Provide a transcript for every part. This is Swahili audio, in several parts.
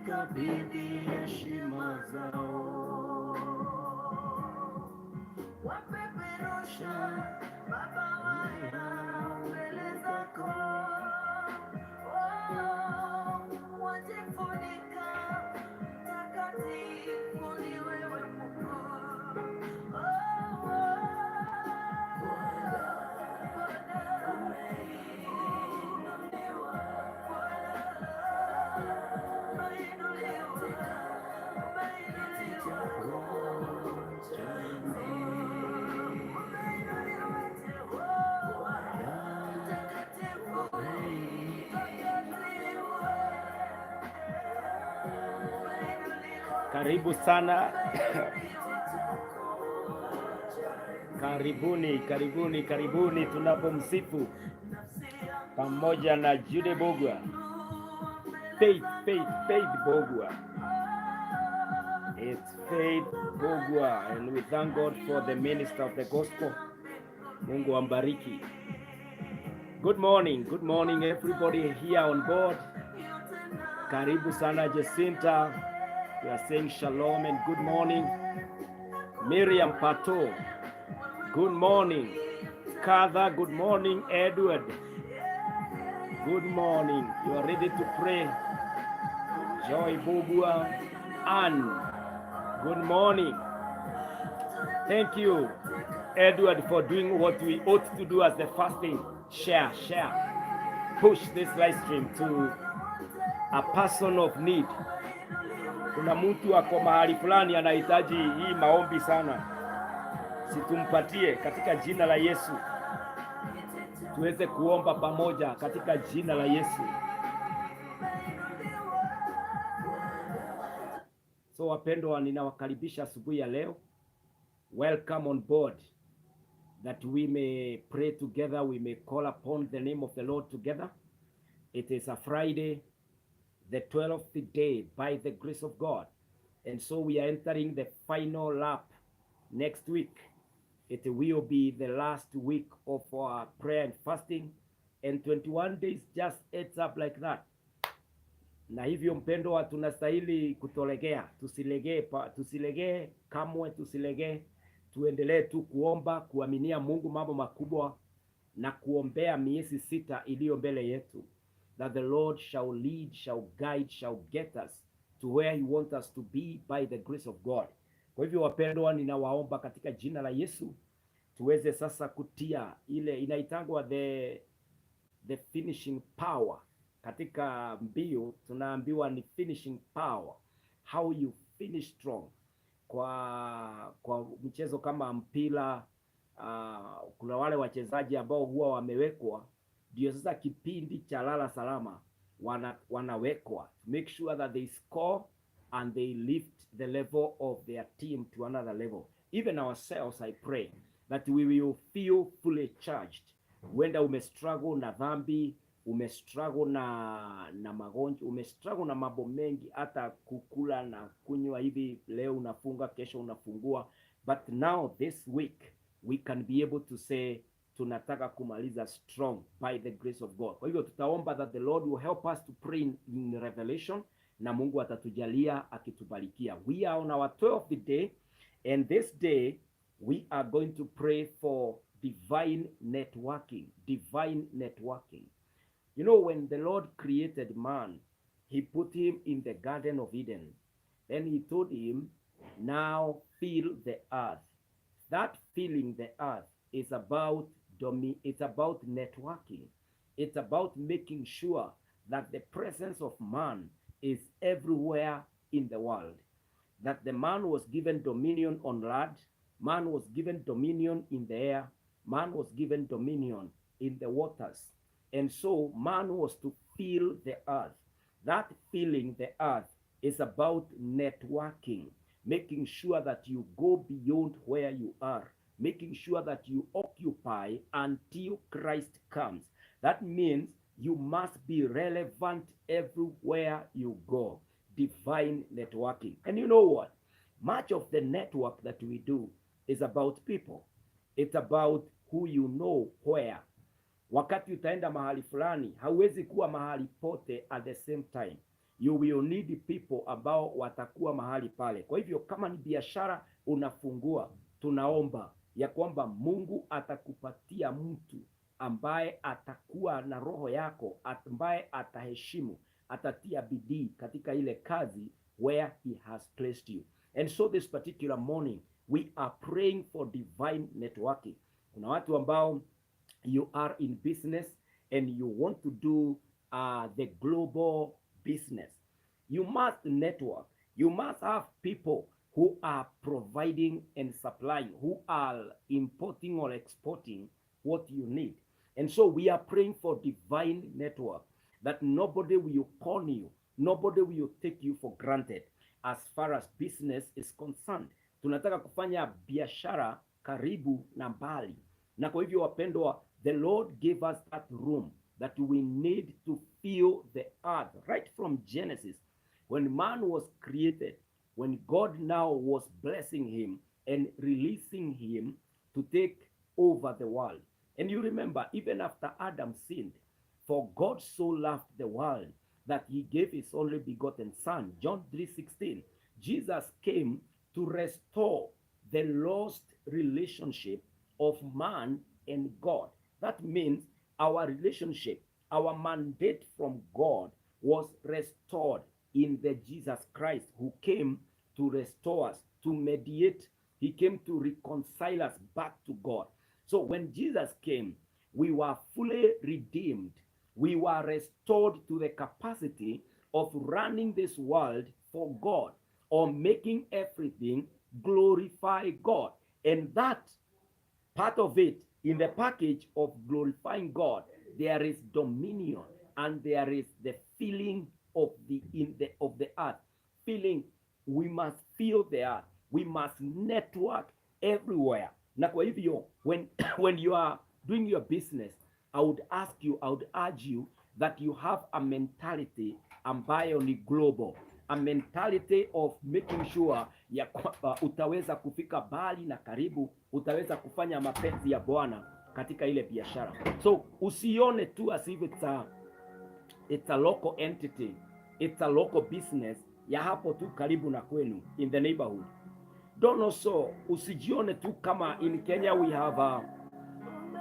Kabidhi heshima zao, wapeperusha mabawa mbele zako, wajifunika mtakatifu ni wewe Mungu. Karibu sana. Karibuni tunapomsifu pamoja na Jude Bogwa, Faith Bogwa. It's Faith Bogwa, and we thank God for the minister of the gospel. Mungu ambariki. Good morning everybody here on board. Karibu sana Jacinta. We are saying shalom and good morning. Miriam Pato, good morning. Katha, good morning. Edward, good morning. You are ready to pray. Joy Bogwa, Anne, good morning. Thank you. Edward, for doing what we ought to do as the fasting. Share. Push this live stream to a person of need. Kuna mtu ako mahali fulani anahitaji hii maombi sana, situmpatie katika jina la Yesu. Tuweze kuomba pamoja katika jina la Yesu. So wapendwa, ninawakaribisha asubuhi ya leo. Welcome on board, that we may pray together, we may call upon the name of the Lord together. It is a Friday, the 12th day, by the grace of God. And so we are entering the final lap next week. It will be the last week of our prayer and fasting, and 21 days just ends up like that. Na hivyo mpendwa, tunastahili kutolegea, tusilegee kamwe, tusilegee. Tuendelee tu kuomba, kuaminia Mungu mambo makubwa na kuombea miezi 6 iliyo mbele yetu, that the Lord shall lead, shall guide, shall get us to where he wants us to be by the grace of God. Kwa hivyo wapendwa, ninawaomba katika jina la Yesu tuweze sasa kutia ile inaitangwa the finishing power. Katika mbio tunaambiwa ni finishing power, how you finish strong. Kwa mchezo kama mpira, kuna wale wachezaji ambao huwa wamewekwa, ndio sasa kipindi cha lala salama wanawekwa to make sure that they score and they lift the level of their team to another level. Even ourselves, I pray that we will feel fully charged. Wenda umestruggle na dhambi, umestruggle na magonjwa, umestruggle na mambo mengi, hata kukula na kunywa hivi, leo unafunga, kesho unafungua, but now this week we can be able to say tunataka kumaliza strong by the grace of God. Kwa hivyo tutaomba that the Lord will help us to pray in revelation, na Mungu atatujalia akitubarikia. We are on our 12th day, and this day we are going to pray for divine networking. You know, when the Lord created man, he put him in the Garden of Eden. Then he told him, now fill the earth. That filling the earth is about networking. It's about making sure that the presence of man is everywhere in the world. That the man was given dominion on land, man was given dominion in the air, man was given dominion in the waters. And so man was to fill the earth. That filling the earth is about networking, making sure that you go beyond where you are, making sure that you occupy until Christ comes. That means you must be relevant everywhere you go. Divine networking. And you know what? Much of the network that we do is about people. It's about who you know where. Wakati utaenda mahali fulani, hauwezi kuwa mahali pote at the same time. You will need people ambao watakuwa mahali pale. Kwa hivyo kama ni biashara unafungua, tunaomba ya kwamba Mungu atakupatia mtu ambaye atakuwa na roho yako, ambaye ataheshimu, atatia bidii katika ile kazi where he has placed you. And so this particular morning we are praying for divine networking. Kuna watu ambao you are in business and you want to do the global business. You must network. You must have people who are providing and supplying, who are importing or exporting what you need. And so we are praying for divine network, that nobody will con you, nobody will take you for granted as far as business is concerned. Tunataka kufanya biashara karibu na mbali. Na kwa hivyo wapendwa, the Lord gave us that room that we need to fill the earth. Right from Genesis, when man was created, when God now was blessing him and releasing him to take over the world. And you remember, even after Adam sinned, for God so loved the world that he gave his only begotten son. John 3:16. Jesus came to restore the lost relationship of man and God. That means our relationship, our mandate from God was restored in the Jesus Christ, who came to restore us, to mediate He came to reconcile us back to God. So when Jesus came, we were fully redeemed. We were restored to the capacity of running this world for God, or making everything glorify God. And that part of it, in the package of glorifying God, there is dominion, and there is the feeling of the earth. Feeling, we must feel the earth. We must network everywhere. Na kwa hivyo, when you are doing your business, I would urge you that you have a mentality ambayo ni global, a mentality of making sure ya utaweza kufika mbali na karibu, utaweza kufanya mapenzi ya Bwana katika ile biashara. So usione tu as if it's a local entity, it's a local business ya hapo tu karibu na kwenu, in the neighborhood. Don't also, usijione tu kama in Kenya we have a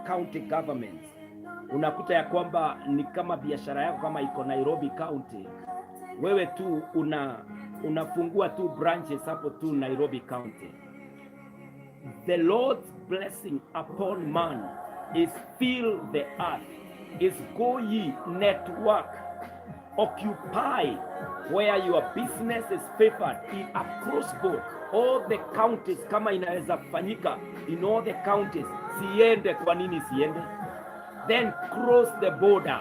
county governments. Unakuta ya kwamba ni kama biashara yako kama iko Nairobi County, wewe tu unafungua tu branches hapo tu Nairobi County. The Lord's blessing upon man is fill the earth, is go ye network, occupy where your business is favored in across board all the counties. Kama inaweza kufanyika in all the counties, siende. Kwa nini siende? Then cross the border.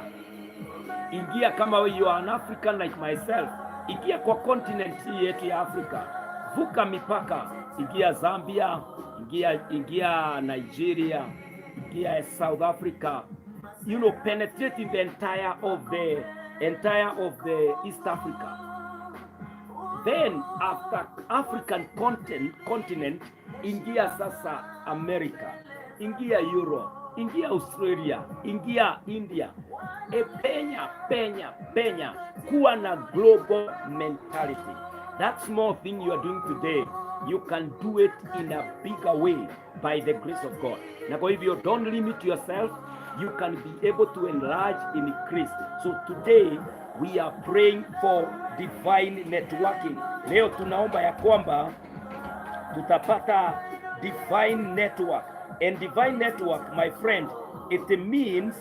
Ingia kama you are an African like myself, ingia kwa continent hii yetu ya Afrika, vuka mipaka, ingia Zambia, ingia Nigeria, ingia South Africa, penetrating the entire of the East Africa. Then after African continent, ingia sasa America, ingia Europe, ingia Australia, ingia India. Penya, kuwa na global mentality. That small thing you are doing today, you can do it in a bigger way by the grace of God. Na kwa hivyo, don't limit yourself. You can be able to enlarge in Christ. So today we are praying for divine networking. Leo tunaomba ya kwamba tutapata divine network. And divine network, my friend, it means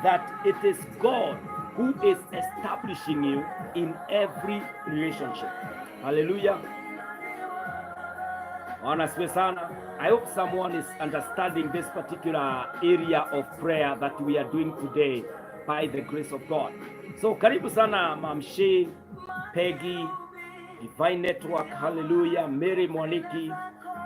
that it is God who is establishing you in every relationship. Hallelujah. Honestly, sana, I hope someone is understanding this particular area of prayer that we are doing today by the grace of God. So karibu sana Mamshi, Peggy, Divine Network, hallelujah, Mary Mwaniki,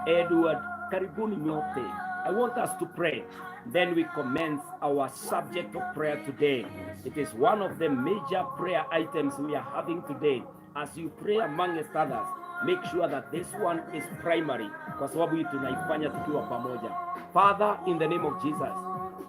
Edward, karibuni nyote. I want us to pray. Then we commence our subject of prayer today. It is one of the major prayer items we are having today. As you pray amongst others, make sure that this one is primary, kwa sababu hii tunaifanya tukiwa pamoja. Father, in the name of Jesus,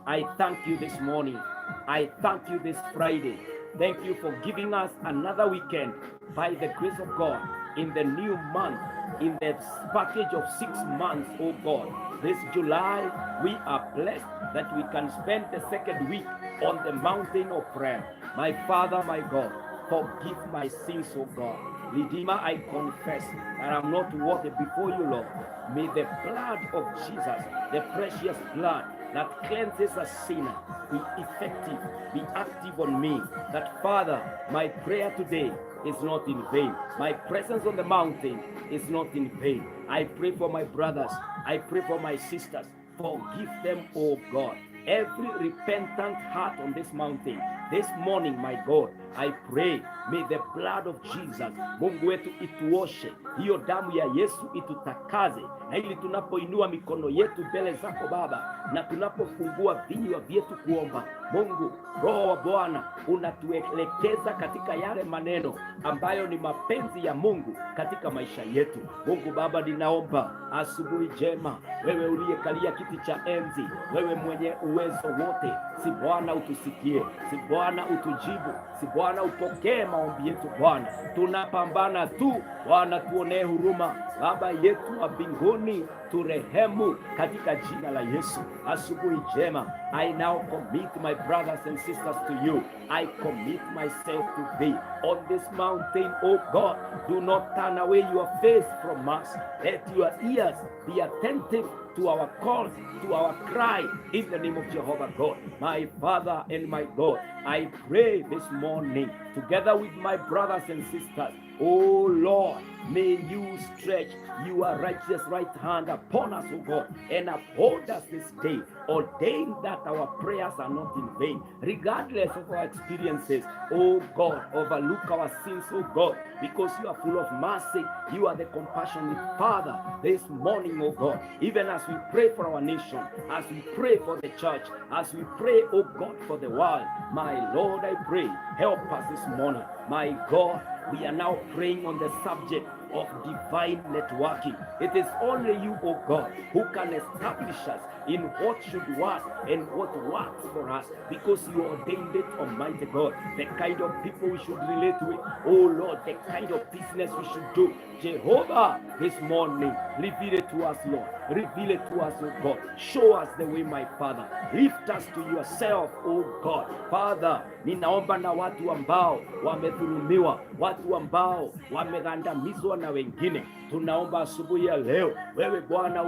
I thank you this morning. I thank you this Friday. Thank you for giving us another weekend by the grace of God in the new month, in the package of 6 months, oh God. This July, we are blessed that we can spend the second week on the mountain of prayer. My Father, my God, forgive my sins, oh God. Redeemer, I confess that I'm not worthy before you, Lord. May the blood of Jesus, the precious blood that cleanses a sinner, be effective, be active on me. That, Father, my prayer today is not in vain. My presence on the mountain is not in vain. I pray for my brothers. I pray for my sisters. Forgive them, oh God. Every repentant heart on this mountain, this morning, my God, I pray, may the blood of Jesus, Mungu wetu, ituoshe. Hiyo damu ya Yesu itutakaze, na ili tunapoinua mikono yetu mbele zako Baba, na tunapofungua vinywa vyetu kuomba, Mungu, Roho wa Bwana unatuelekeza katika yale maneno ambayo ni mapenzi ya Mungu katika maisha yetu. Mungu Baba, ninaomba asubuhi njema, wewe uliyekalia kiti cha enzi, wewe mwenye uwezo wote, si Bwana utusikie, si Bwana utujibu, si Bwana upokee maombi yetu Bwana. Tunapambana tu Bwana, tuonee huruma Baba yetu wa mbinguni. turehemu katika jina la Yesu. Asubuhi njema, I now commit my brothers and sisters to you. I commit myself to thee on this mountain, O God. Do not turn away your face from us. Let your ears be attentive to our calls, to our cry, in the name of Jehovah God. My Father and my God, I pray this morning, together with my brothers and sisters, oh Lord, may you stretch your righteous right hand upon us, O God, and uphold us this day. Ordain that our prayers are not in vain, regardless of our experiences. Oh God, overlook our sins, oh God, because you are full of mercy. You are the compassionate Father. This morning, oh God, even as we pray for our nation, as we pray for the church, as we pray, oh God, for the world, my Lord, I pray, help us this morning. My God, we are now praying on the subject of divine networking. It is only you, oh God, who can establish us in what should work and what works for us, because you ordained it, Almighty God, the kind of people we should relate with, oh Lord, the kind of business we should do. Jehovah, this morning, reveal it to us, Lord. Reveal it to us, oh God. Show us the way, my Father. Lift us to yourself, oh God. Father, ninaomba na watu ambao wamedhulumiwa, watu ambao wamegandamizwa na wengine. Tunaomba asubuhi ya leo, wewe Bwana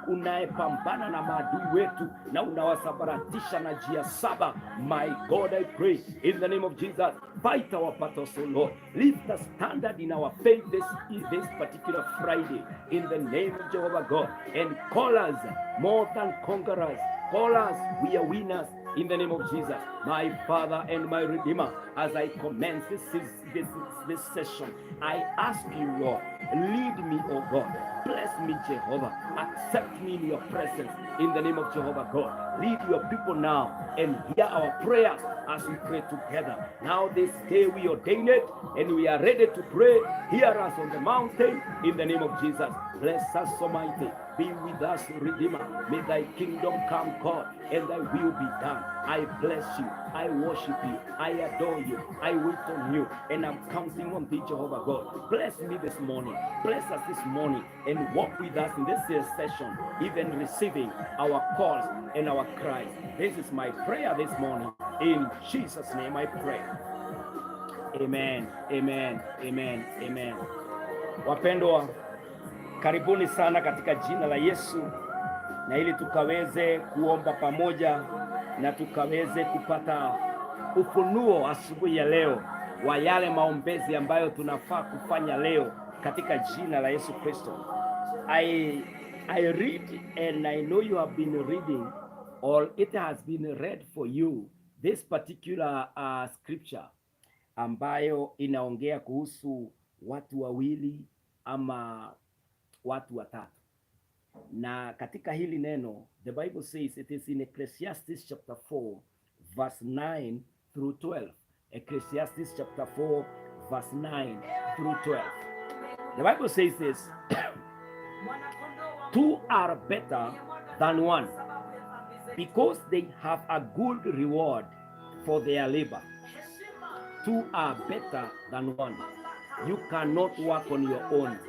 unayepambana na maadui wetu na unawasabaratisha na njia saba. My God, I pray in the name of Jesus, fight our battles, O Lord. Lift the standard in our faith this particular Friday in the name of Jehovah God, and call us more than conquerors. Call us, we are winners in the name of Jesus. My Father and my Redeemer, as I commence this session, I ask you, Lord, lead me, oh God. Bless me, Jehovah. Accept me in your presence in the name of Jehovah God. Lead your people now and hear our prayers as we pray together. Now this day we ordain it and we are ready to pray. Hear us on the mountain in the name of Jesus. Bless us, Almighty. Be with us, Redeemer. May thy kingdom come, God, and thy will be done. I bless you. I worship you. I adore you. I wait on you. And I'm counting on thee, Jehovah God. Bless me this morning. Bless us this morning and walk with us in this session, even receiving our calls and our cries. This is my prayer this morning. In Jesus' name I pray. Amen. Amen. Amen. Amen. Wapendwa, karibuni sana katika jina la Yesu, na ili tukaweze kuomba pamoja na tukaweze kupata ufunuo asubuhi ya leo wa yale maombezi ambayo tunafaa kufanya leo katika jina la Yesu Kristo. I read and I know you have been reading, or it has been read for you, this particular scripture ambayo inaongea kuhusu watu wawili ama watu watatu. Na katika hili neno, the Bible says it is in Ecclesiastes chapter 4 verse 9 through 12. Ecclesiastes chapter 4 verse 9 through 12. The Bible says this, two are better than one, because they have a good reward for their labor. Two are better than one. You cannot work on your own.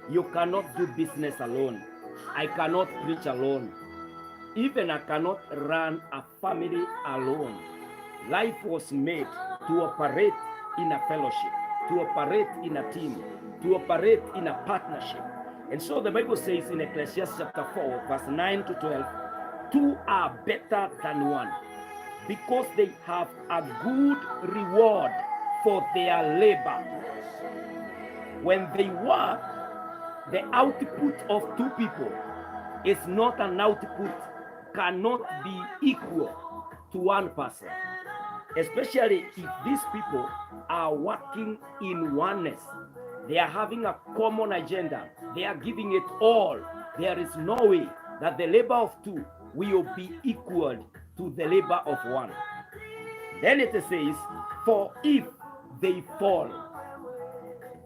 You cannot do business alone. I cannot preach alone. Even I cannot run a family alone. Life was made to operate in a fellowship, to operate in a team, to operate in a partnership. And so the Bible says in Ecclesiastes chapter 4, verse 9 to 12, two are better than one, because they have a good reward for their labor. When they work, the output of two people is not an output, cannot be equal to one person. Especially if these people are working in oneness. They are having a common agenda. They are giving it all. There is no way that the labor of two will be equal to the labor of one. Then it says, for if they fall,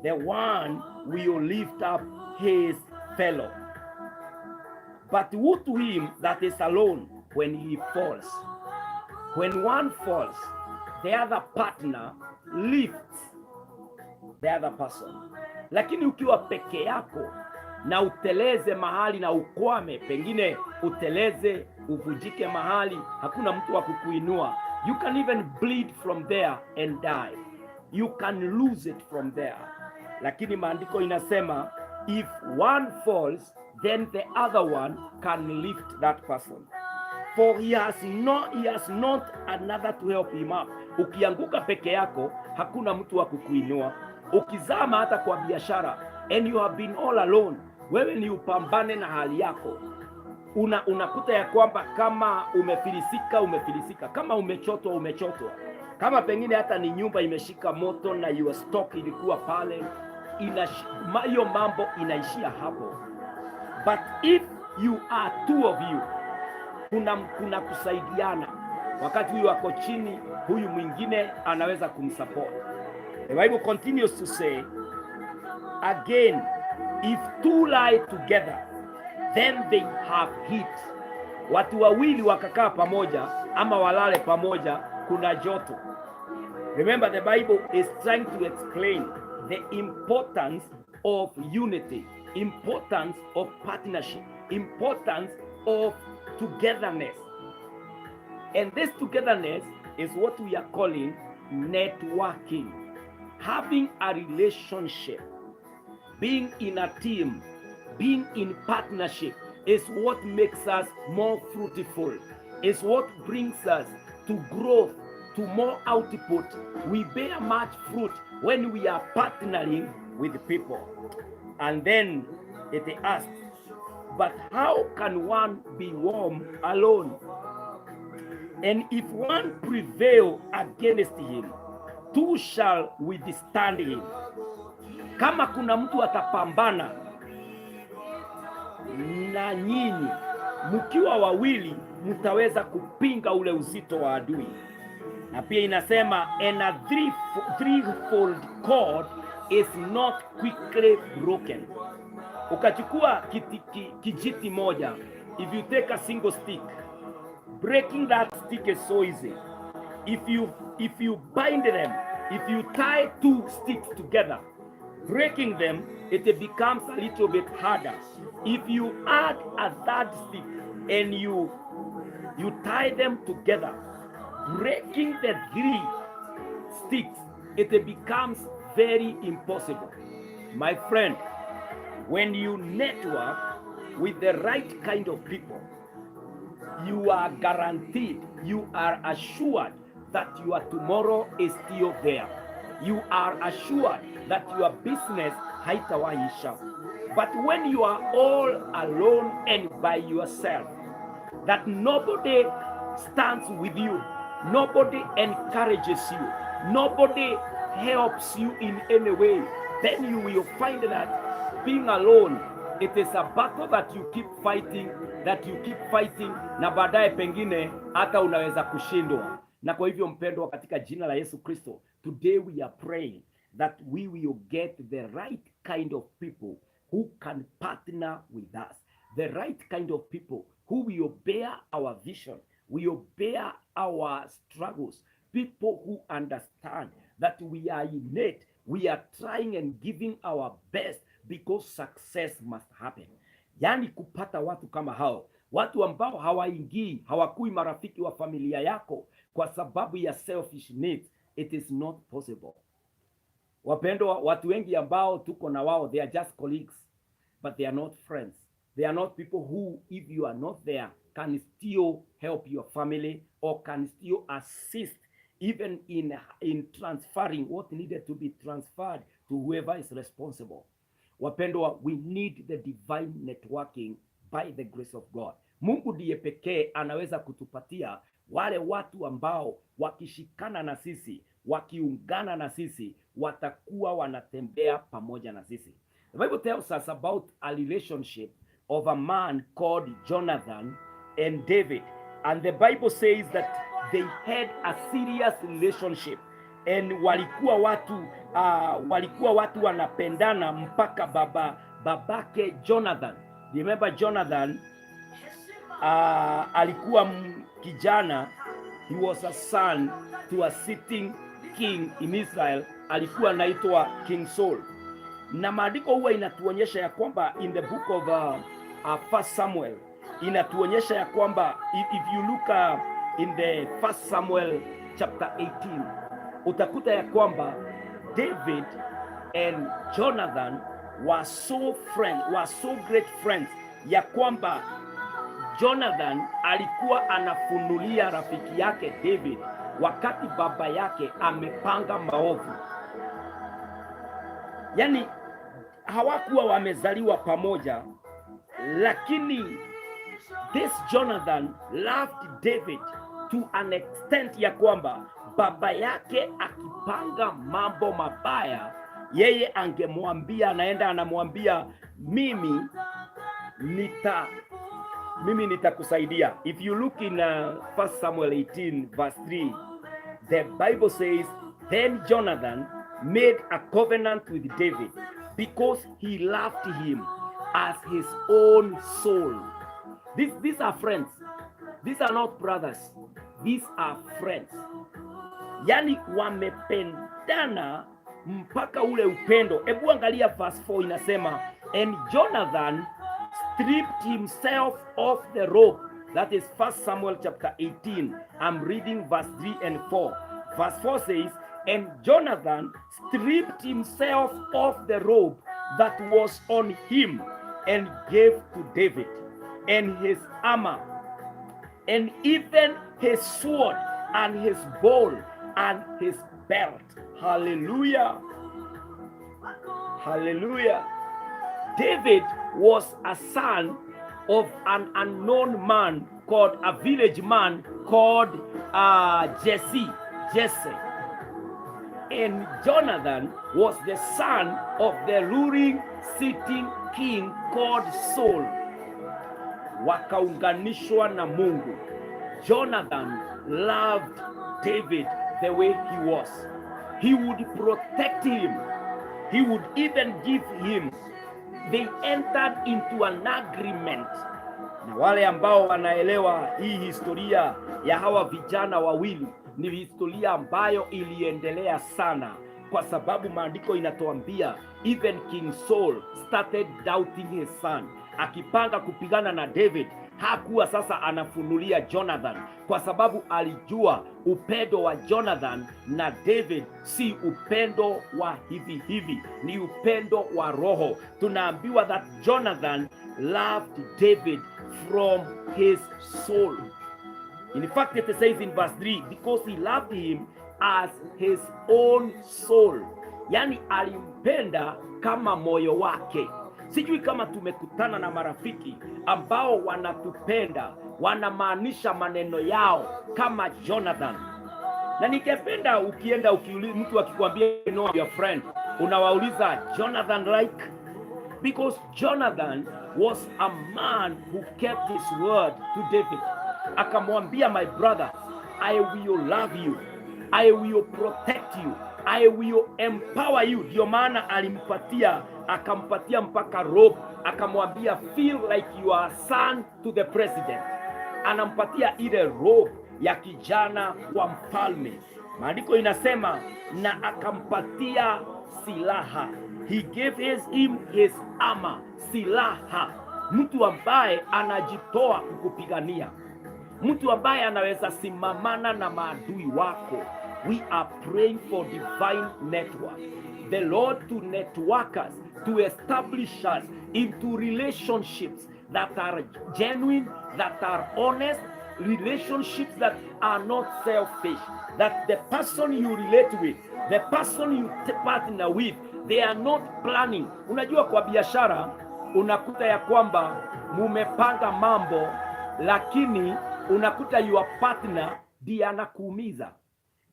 the one will lift up his fellow. But woe to him that is alone when he falls. When one falls, the other partner lifts the other person. Lakini ukiwa peke yako, na uteleze mahali na ukwame, pengine uteleze uvujike mahali, hakuna mtu wa kukuinua. You can even bleed from there and die. You can lose it from there. Lakini maandiko inasema if one falls, then the other one can lift that person. For he has not another to help him up. Ukianguka peke yako, hakuna mtu wa kukuinua. Ukizama hata kwa biashara, and you have been all alone, wewe ni upambane na hali yako. Unakuta ya kwamba kama umefilisika, kama umechotwa, kama pengine hata ni nyumba imeshika moto na your stock ilikuwa pale, hiyo mambo inaishia hapo. But if you are two of you, kuna kusaidiana. Wakati huyu wako chini, huyu mwingine anaweza kumsupport. The Bible continues to say, again, if two lie together, then they have heat. Watu wawili wakakaa pamoja ama walale pamoja, kuna joto. Remember, the Bible is trying to explain the importance of unity, importance of partnership, importance of togetherness. And this togetherness is what we are calling networking. Having a relationship, being in a team, being in partnership is what makes us more fruitful, is what brings us to growth, to more output. We bear much fruit when we are partnering with people. And then it asks, but how can one be warm alone? And if one prevail against him, two shall withstand him. Kama kuna mtu atapambana na nyinyi, mkiwa wawili mtaweza kupinga ule uzito wa adui. Na pia inasema, and a threefold cord is not quickly broken. Ukachukua kijiti moja, if you take a single stick, breaking that stick is so easy. If you bind them, if you tie two sticks together, breaking them, it becomes a little bit harder. If you add a third stick and you tie them together, breaking the three sticks, it becomes very impossible. My friend, when you network with the right kind of people, you are guaranteed, you are assured that your tomorrow is still there. You are assured that your business haitawaisha. But when you are all alone and by yourself, that nobody stands with you, nobody encourages you, nobody helps you in any way, then you will find that being alone, it is a battle that you keep fighting, na baadaye pengine hata unaweza kushindwa. Na kwa hivyo mpendwa, katika jina la Yesu Kristo, today we are praying that we will get the right kind of people who can partner with us, the right kind of people who will bear our vision, will bear our struggles, people who understand that we are in it, we are trying and giving our best because success must happen. Yani kupata watu kama hao, watu ambao hawakui marafiki wa familia yako kwa sababu ya selfish needs, it is not possible. Wapendwa, watu wengi ambao tuko na wao, they are just colleagues, but they are not friends. They are not people who, if you are not there, can still help your family or can still assist even in transferring what needed to be transferred to whoever is responsible. Wapendwa, we need the divine networking by the grace of God. Mungu ndiye pekee anaweza kutupatia wale watu ambao wakishikana na sisi, wakiungana na sisi, watakuwa wanatembea pamoja na sisi. The Bible tells us about a relationship of a man called Jonathan and David. And the Bible says that they had a serious relationship. And walikuwa watu wanapendana mpaka babake Jonathan. Remember Jonathan alikuwa kijana, he was a son to a sitting king in Israel, alikuwa anaitwa King Saul. na maandiko huwa inatuonyesha ya kwamba in the book of First Samuel inatuonyesha ya kwamba if you look in the First Samuel chapter 18 utakuta ya kwamba David and Jonathan were so great friends ya kwamba Jonathan alikuwa anafunulia rafiki yake David wakati baba yake amepanga maovu. Yani hawakuwa wamezaliwa pamoja, lakini this Jonathan loved David to an extent ya kwamba baba yake akipanga mambo mabaya, yeye angemwambia, anaenda anamwambia, mimi nitakusaidia. If you look in 1 Samuel 18 verse 3, the Bible says, then Jonathan made a covenant with David because he loved him as his own soul. These are friends. These are not brothers. These are friends. Yani wamependana mpaka ule upendo. Ebu angalia verse 4 inasema, and Jonathan stripped himself off the robe. That is 1 Samuel chapter 18. I'm reading verse 3 and 4. Verse 4 says, and Jonathan stripped himself off the robe that was on him and gave to David, and his armor, and even his sword, and his bow, and his belt. Hallelujah. Hallelujah. David was a son of an unknown man called, a village man called Jesse. And Jonathan was the son of the ruling sitting king called Saul. Wakaunganishwa na Mungu. Jonathan loved David the way he was. He would protect him. He would even give him. They entered into an agreement. Na wale ambao wanaelewa hii historia ya hawa vijana wawili, ni historia ambayo iliendelea sana, kwa sababu maandiko inatuambia even King Saul started doubting his son. Akipanga kupigana na David, hakuwa sasa anafunulia Jonathan, kwa sababu alijua upendo wa Jonathan na David si upendo wa hivi, ni upendo wa roho. Tunaambiwa that Jonathan loved David from his soul. In fact, it says in verse 3, because he loved him as his own soul. Yani alimpenda kama moyo wake. Sijui kama tumekutana na marafiki ambao wanatupenda, wanamaanisha maneno yao kama Jonathan. Na ningependa ukienda mtu akikwambia know your friend, unawauliza Jonathan like? Because Jonathan was a man who kept his word to David. Akamwambia, my brother, I will love you, I will protect you, I will empower you. Ndio maana akampatia mpaka robe, akamwambia feel like you are a son to the president. Anampatia ile robe ya kijana wa mfalme. Maandiko inasema na akampatia silaha. He gave him his armor, silaha. Mtu ambaye anajitoa kukupigania, mtu ambaye anaweza simamana na maadui wako. We are praying for divine network. The Lord to network us, to establish us into relationships that are genuine, that are honest, relationships that are not selfish. That the person you relate with, the person you partner with, they are not planning. Unajua kwa biashara unakuta ya kwamba mumepanga mambo, lakini unakuta your partner ndiye anakuumiza.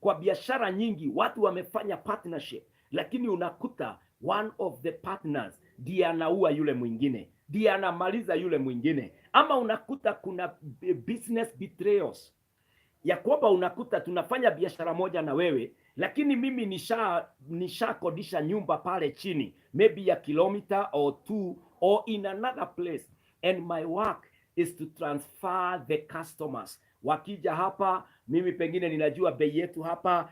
Kwa biashara nyingi watu wamefanya partnership, lakini unakuta one of the partners ndiye anaua yule mwingine, ndiye anamaliza yule mwingine. Ama unakuta kuna business betrayals, ya kwamba unakuta tunafanya biashara moja na wewe, lakini mimi nishakodisha nyumba pale chini, maybe a kilometer or 2 or in another place, and my work is to transfer the customers. Wakija hapa, mimi pengine ninajua bei yetu hapa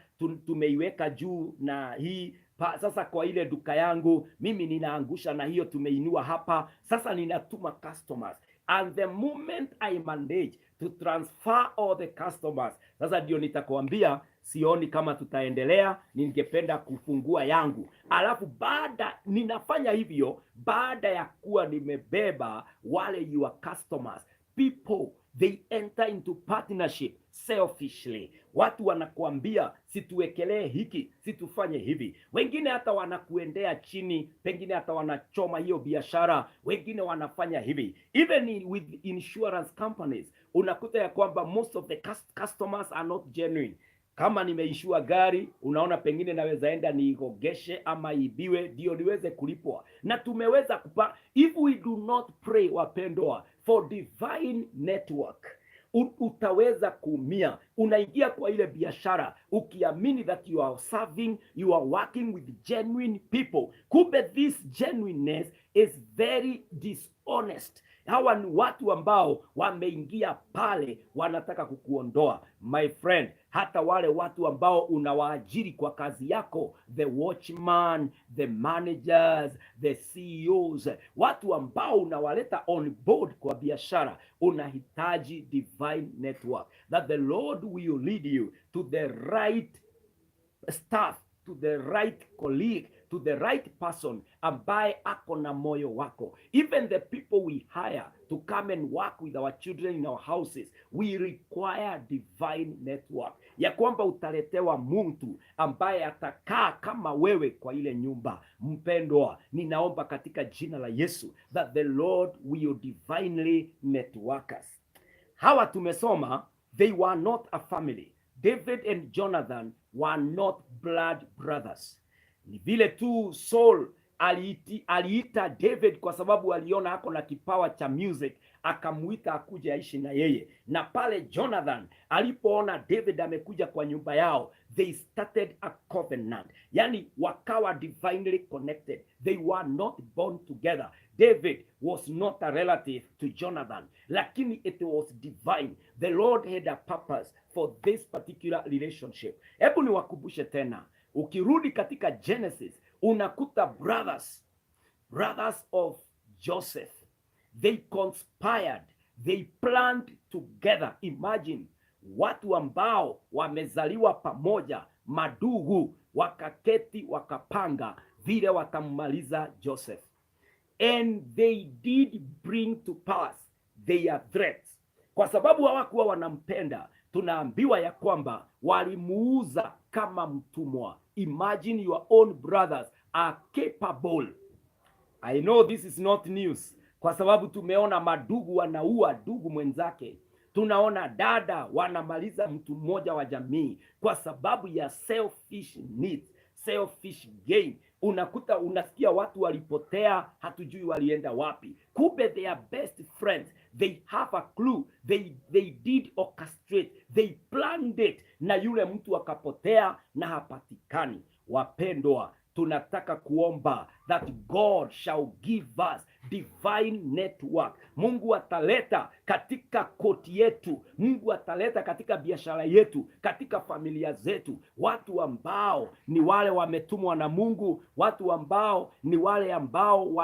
tumeiweka juu, na hii Sasa kwa ile duka yangu mimi ninaangusha, na hiyo tumeinua hapa, sasa ninatuma customers, and the moment I manage to transfer all the customers, sasa ndio nitakwambia sioni kama tutaendelea, ningependa kufungua yangu. Alafu baada ninafanya hivyo, baada ya kuwa nimebeba wale your customers, people they enter into partnership selfishly. Watu wanakuambia situwekelee hiki, situfanye hivi. Wengine hata wanakuendea chini, pengine hata wanachoma hiyo biashara, wengine wanafanya hivi. Even with insurance companies, unakuta ya kwamba most of the customers are not genuine. Kama nimeishua gari, unaona pengine naweza enda niigogeshe ama ibiwe ndio niweze kulipwa. Na tumeweza if we do not pray, wapendwa, for divine network, utaweza kuumia. Unaingia kwa ile biashara ukiamini that you are serving, you are working with genuine people. Kumbe this genuineness is very dishonest. Hawa ni watu ambao wameingia pale wanataka kukuondoa. My friend, hata wale watu ambao unawaajiri kwa kazi yako, the watchman, the managers, the CEOs, watu ambao unawaleta on board kwa biashara, unahitaji divine network, that the Lord will lead you to the right staff, to the right colleague, to the right person ambaye ako na moyo wako. Even the people we hire to come and work with our children in our houses, we require divine network, ya kwamba utaletewa mtu ambaye atakaa kama wewe kwa ile nyumba. Mpendwa, ninaomba katika jina la Yesu that the Lord will divinely network us. Hawa tumesoma, they were not a family. David and Jonathan were not blood brothers. Ni vile tu Saul aliita David kwa sababu aliona ako na kipawa cha music, akamuita akuje aishi na yeye. Na pale Jonathan alipoona David amekuja kwa nyumba yao, they started a covenant. Yani wakawa divinely connected. They were not born together. David was not a relative to Jonathan, lakini it was divine. The Lord had a purpose for this particular relationship. Hebu niwakumbushe tena, ukirudi katika Genesis unakuta brothers of Joseph, they conspired, they planned together. Imagine watu ambao wamezaliwa pamoja, madugu, wakaketi wakapanga vile watammaliza Joseph, and they did bring to pass their threats. Kwa sababu hawakuwa wanampenda, tunaambiwa ya kwamba walimuuza kama mtumwa. Imagine your own brothers are capable. I know this is not news, kwa sababu tumeona madugu wanaua dugu mwenzake. Tunaona dada wanamaliza mtu mmoja wa jamii kwa sababu ya selfish needs, selfish gain. Unasikia watu walipotea, hatujui walienda wapi. Kumbe they are best friends. They have a clue. They did orchestrate. They planned it. Na yule mtu akapotea na hapatikani. Wapendwa, tunataka kuomba that God shall give us divine network. Mungu ataleta katika koti yetu, Mungu ataleta katika biashara yetu, katika familia zetu, watu ambao ni wale wametumwa na Mungu, watu ambao ni wale ambao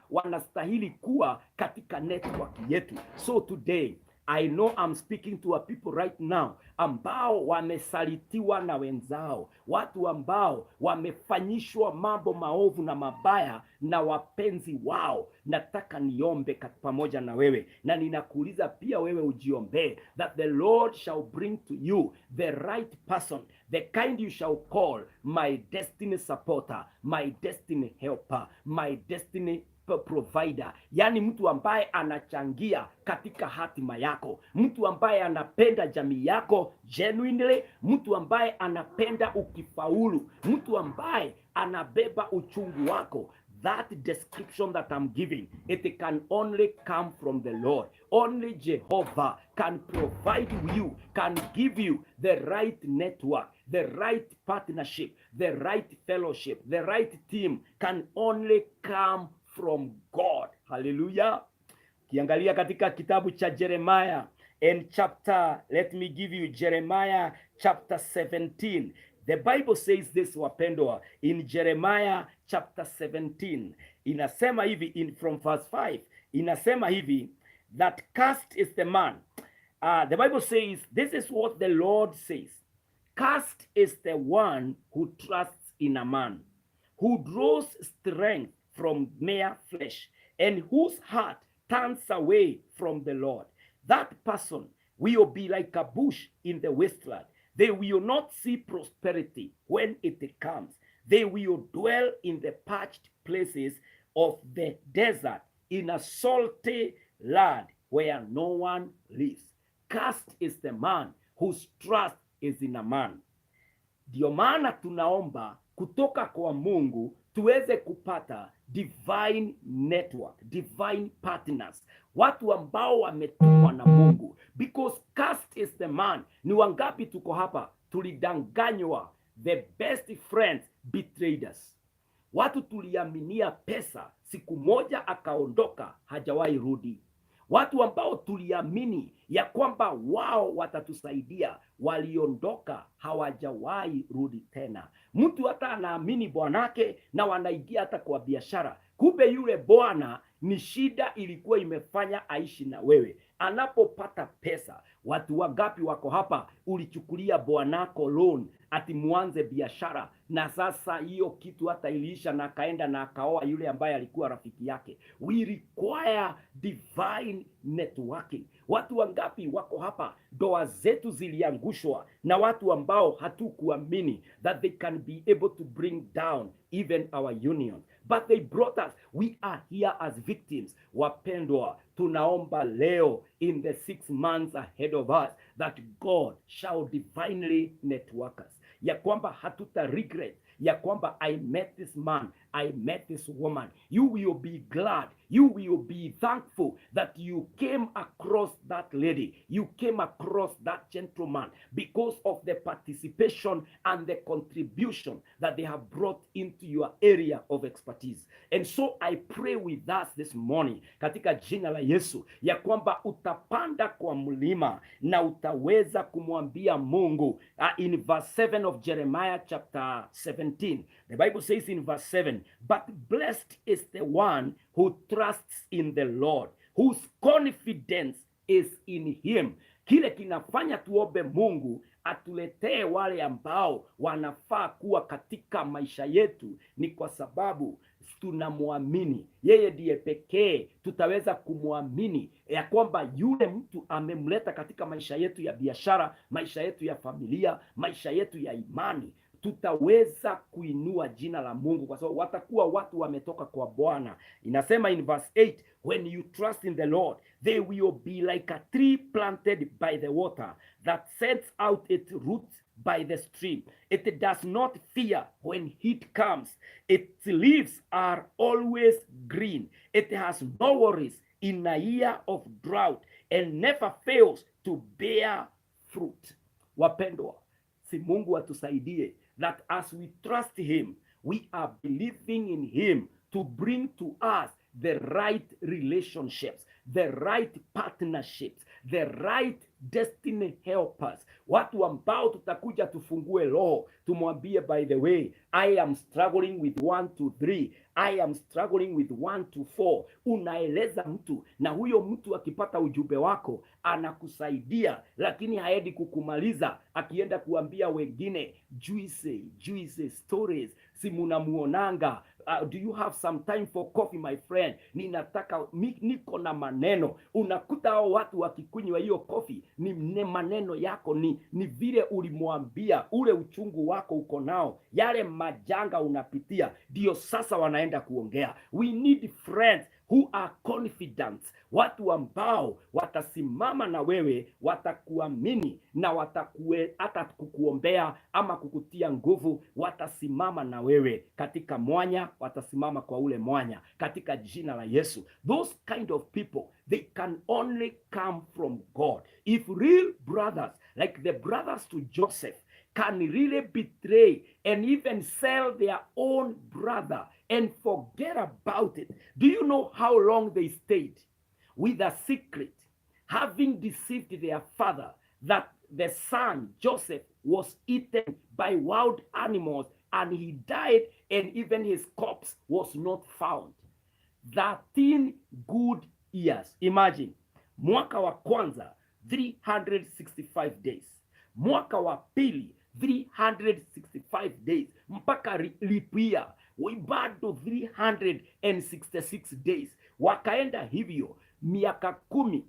wanastahili kuwa katika network yetu. So today I know I'm speaking to a people right now ambao wamesalitiwa na wenzao, watu ambao wamefanyishwa mambo maovu na mabaya na wapenzi wao. Nataka niombe pamoja na wewe, na ninakuuliza pia wewe ujiombee, that the Lord shall bring to you the right person, the kind you shall call my destiny supporter, my destiny helper, my destiny provider. Yani mtu ambaye anachangia katika hatima yako, mtu ambaye anapenda jamii yako genuinely, mtu ambaye anapenda ukifaulu, mtu ambaye anabeba uchungu wako. That description that I'm giving, it can only come from the Lord. Only Jehovah can provide you, can give you the right network, the right partnership, the right fellowship, the right team can only come from God. Hallelujah. Kiangalia katika kitabu cha Jeremiah and chapter, let me give you Jeremiah chapter 17. The Bible says this, wapendwa, in Jeremiah chapter 17. Inasema hivi from verse 5. Inasema hivi that cursed is the man. The Bible says this is what the Lord says. Cursed is the one who trusts in a man, who draws strength from mere flesh, and whose heart turns away from the Lord. That person will be like a bush in the wasteland. They will not see prosperity when it comes. They will dwell in the parched places of the desert, in a salty land where no one lives. Cursed is the man whose trust is in a man. Ndio maana tunaomba kutoka kwa Mungu tuweze kupata divine network, divine partners, watu ambao wametumwa na Mungu, because cursed is the man. Ni wangapi tuko hapa tulidanganywa? The best friends betrayed us. Watu tuliaminia pesa, siku moja akaondoka, hajawahi rudi. Watu ambao tuliamini ya kwamba wao watatusaidia, waliondoka, hawajawahi rudi tena. Mtu hata anaamini bwanake na wanaingia hata kwa biashara, kumbe yule bwana ni shida ilikuwa imefanya aishi na wewe. Anapopata pesa, watu wangapi wako hapa ulichukulia bwanako loan ati muanze biashara, na sasa hiyo kitu hata iliisha na akaenda na akaoa yule ambaye alikuwa rafiki yake. We require divine networking. Watu wangapi wako hapa ndoa zetu ziliangushwa na watu ambao hatukuamini that they can be able to bring down even our union, but they brought us. We are here as victims. Wapendwa, tunaomba leo in the 6 months ahead of us that God shall divinely network us, ya kwamba hatuta regret, ya kwamba I met this man, I met this woman. You will be glad, you will be thankful that you came across that lady, you came across that gentleman, because of the participation and the contribution that they have brought into your area of expertise. And so I pray with us this morning katika jina la Yesu, ya kwamba utapanda kwa mlima na utaweza kumwambia Mungu. In verse 7 of Jeremiah chapter 17, the Bible says in verse 7, but blessed is the one who trusts in the Lord, whose confidence is in him. Kile kinafanya tuombe Mungu atuletee wale ambao wanafaa kuwa katika maisha yetu ni kwa sababu tunamwamini yeye. Ndiye pekee tutaweza kumwamini ya kwamba yule mtu amemleta katika maisha yetu ya biashara, maisha yetu ya familia, maisha yetu ya imani. Tutaweza kuinua jina la Mungu kwa sababu watakuwa watu wametoka kwa Bwana. Inasema in verse 8, when you trust in the Lord, they will be like a tree planted by the water that sends out its roots by the stream. It does not fear when heat comes. Its leaves are always green. It has no worries in a year of drought and never fails to bear fruit. Wapendwa, si Mungu atusaidie that as we trust him, we are believing in him to bring to us the right relationships, the right partnerships, the right destiny helpers. Watu ambao tutakuja tufungue roho, tumwambie, by the way, I am struggling with 1 to 3. I am struggling with 1 to 4. Unaeleza mtu na huyo mtu akipata ujumbe wako anakusaidia, lakini haendi kukumaliza, akienda kuambia wengine juice stories. Si munamuonanga, do you have some time for coffee my friend? Ninataka niko na maneno. Unakuta hao watu wakikunywa hiyo coffee ni maneno yako, ni vile ulimwambia, ule uchungu wako uko nao, yale majanga unapitia, ndio sasa wanaenda kuongea. We need friends who are confident, watu ambao watasimama na wewe, watakuamini na hata kukuombea ama kukutia nguvu. Watasimama na wewe katika mwanya, watasimama kwa ule mwanya katika jina la Yesu. Those kind of people, they can only come from God. If real brothers, like the brothers to Joseph, can really betray and even sell their own brother and forget about it. Do you know how long they stayed with a secret, having deceived their father that the son Joseph was eaten by wild animals, and he died, and even his corpse was not found. 13 good years. Imagine, mwaka wa kwanza 365 days, mwaka wa pili 365 days, mpaka leap year bado 366 days. Wakaenda hivyo miaka 10,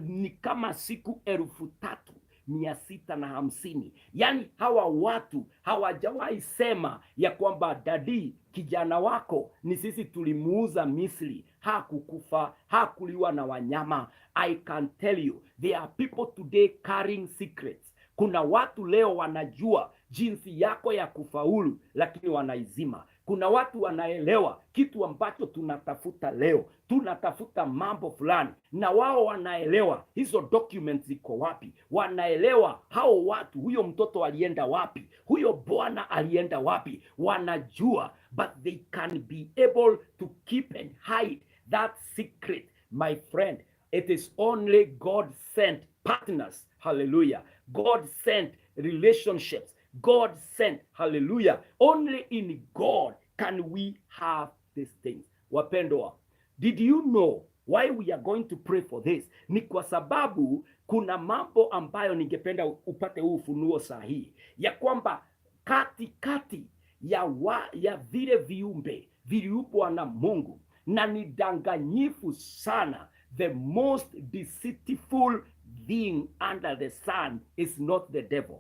ni kama siku 3,650. Yani hawa watu hawajawahi sema ya kwamba dadi, kijana wako ni sisi tulimuuza Misri, hakukufa, hakuliwa na wanyama. I can tell you, there are people today carrying secrets. Kuna watu leo wanajua jinsi yako ya kufaulu, lakini wanaizima. Kuna watu wanaelewa kitu ambacho tunatafuta leo. Tunatafuta mambo fulani, na wao wanaelewa hizo documents ziko wapi. Wanaelewa hao watu, huyo mtoto alienda wapi, huyo bwana alienda wapi. Wanajua, but they can be able to keep and hide that secret. My friend, it is only God sent partners. Hallelujah. God sent relationships. God sent, hallelujah. Only in God can we have these things. Wapendwa, did you know why we are going to pray for this? Ni kwa sababu kuna mambo ambayo ningependa upate huu ufunuo sahihi, ya kwamba katikati ya vile viumbe viliumbwa na Mungu, na ni danganyifu sana, the most deceitful being under the sun is not the devil.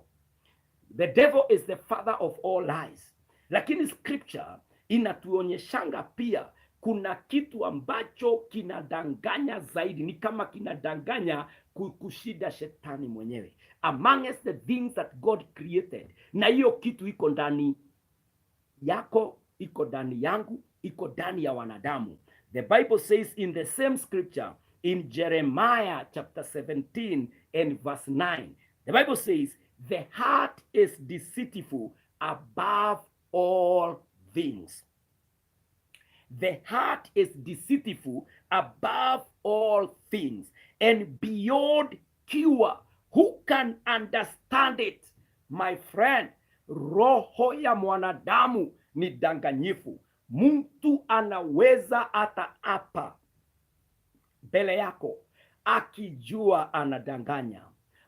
The devil is the father of all lies. Lakini scripture inatuonyeshanga pia kuna kitu ambacho kinadanganya zaidi, ni kama kinadanganya kushida shetani mwenyewe. Amongst the things that God created, na hiyo kitu iko ndani yako, iko ndani yangu, iko ndani ya wanadamu. The Bible says in the same scripture in Jeremiah chapter 17 and verse 9, the Bible says, the heart is deceitful above all things. The heart is deceitful above all things and beyond cure. Who can understand it? My friend, roho ya mwanadamu ni danganyifu. Mtu anaweza hata hapa mbele yako akijua anadanganya.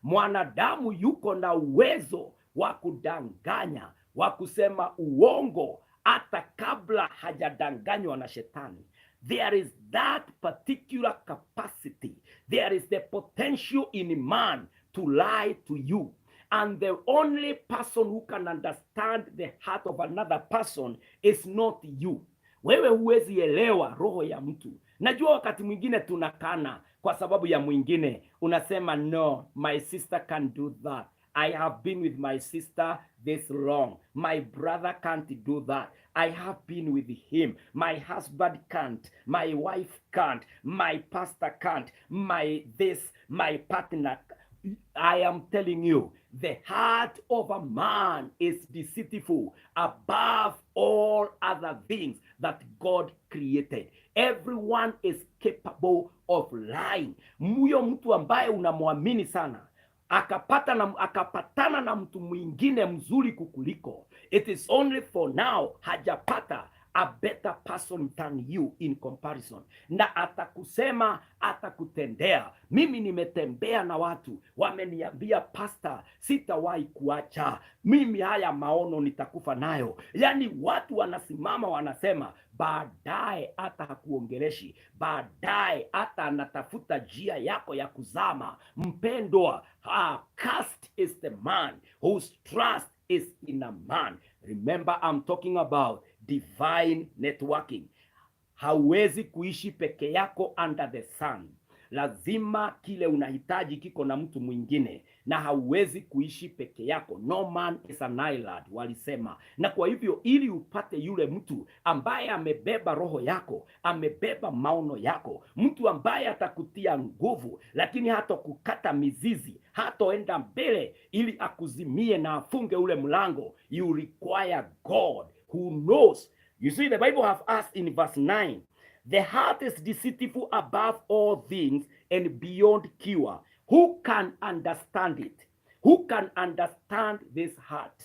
Mwanadamu yuko na uwezo wa kudanganya, wa kusema uongo hata kabla hajadanganywa na shetani. There is that particular capacity. There is the potential in man to lie to you. And the only person who can understand the heart of another person is not you. Wewe huwezi elewa roho ya mtu. Najua wakati mwingine tunakana kwa sababu ya mwingine. Unasema no, my sister can do that. I have been with my sister this long. My brother can't do that. I have been with him. My husband can't. My wife can't. My pastor can't. My partner. I am telling you, the heart of a man is deceitful above all other things that God created. Everyone is capable of lying. Muyo mtu ambaye unamwamini sana akapatana na mtu mwingine mzuri kukuliko, it is only for now hajapata a better person than you in comparison. Na atakusema, atakutendea. Mimi nimetembea na watu wameniambia, pastor, sitawahi kuacha. Mimi haya maono nitakufa nayo. Yani watu wanasimama wanasema, baadaye hata hakuongeleshi, baadaye hata anatafuta njia yako ya kuzama. Mpendwa, cursed is the man whose trust is in a man. Remember, I'm talking about divine networking. Hauwezi kuishi peke yako under the sun. Lazima kile unahitaji kiko na mtu mwingine, na hauwezi kuishi peke yako. No man is an island, walisema. Na kwa hivyo ili upate yule mtu ambaye amebeba roho yako, amebeba maono yako, mtu ambaye atakutia nguvu, lakini hata kukata mizizi, hataenda mbele ili akuzimie na afunge ule mlango, you require God who knows. You see, the Bible have asked in verse 9, the heart is deceitful above all things and beyond cure. Who can understand it? who can understand this heart?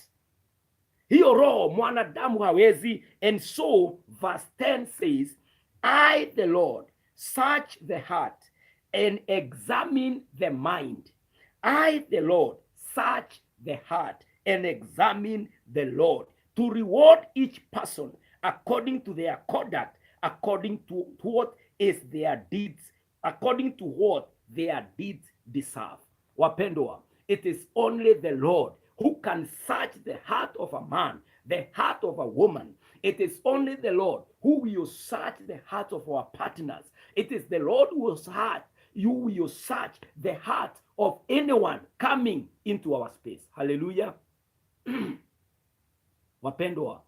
Hiyo roho mwanadamu hawezi. And so verse 10 says, I the Lord search the heart and examine the mind. I the Lord search the heart and examine the Lord to reward each person according to their conduct, according to what is their deeds, according to what their deeds deserve. Wapendwa, it is only the Lord who can search the heart of a man, the heart of a woman. It is only the Lord who will search the heart of our partners. It is the Lord who will search the heart of anyone coming into our space. Hallelujah. Wapendwa,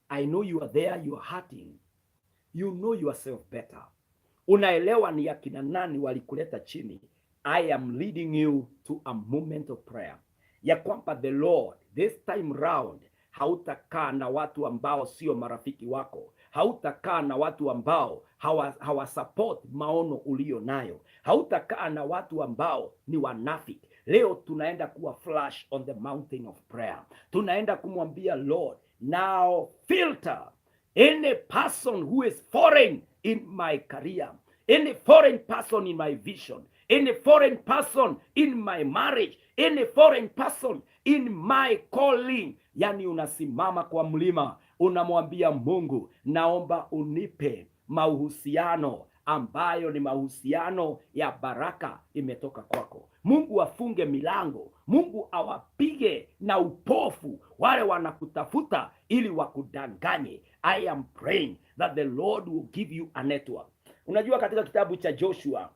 I know you are there, you are hurting. You know yourself better. Unaelewa ni akina nani walikuleta chini. I am leading you to a moment of prayer. Ya kwamba the Lord this time round hautakaa na watu ambao sio marafiki wako. Hautakaa na watu ambao hawasupport maono ulio nayo. Hautakaa na watu ambao ni wanafiki. Leo tunaenda kuwa flash on the mountain of prayer. Tunaenda kumwambia Lord, now filter any person who is foreign in my career, any foreign person in my vision, any foreign person in my marriage, any foreign person in my calling. Yani unasimama kwa mlima, unamwambia Mungu, naomba unipe mahusiano ambayo ni mahusiano ya baraka imetoka kwako. Mungu afunge milango, Mungu awapige na upofu wale wanakutafuta ili wakudanganye. I am praying that the Lord will give you a network. Unajua katika kitabu cha Joshua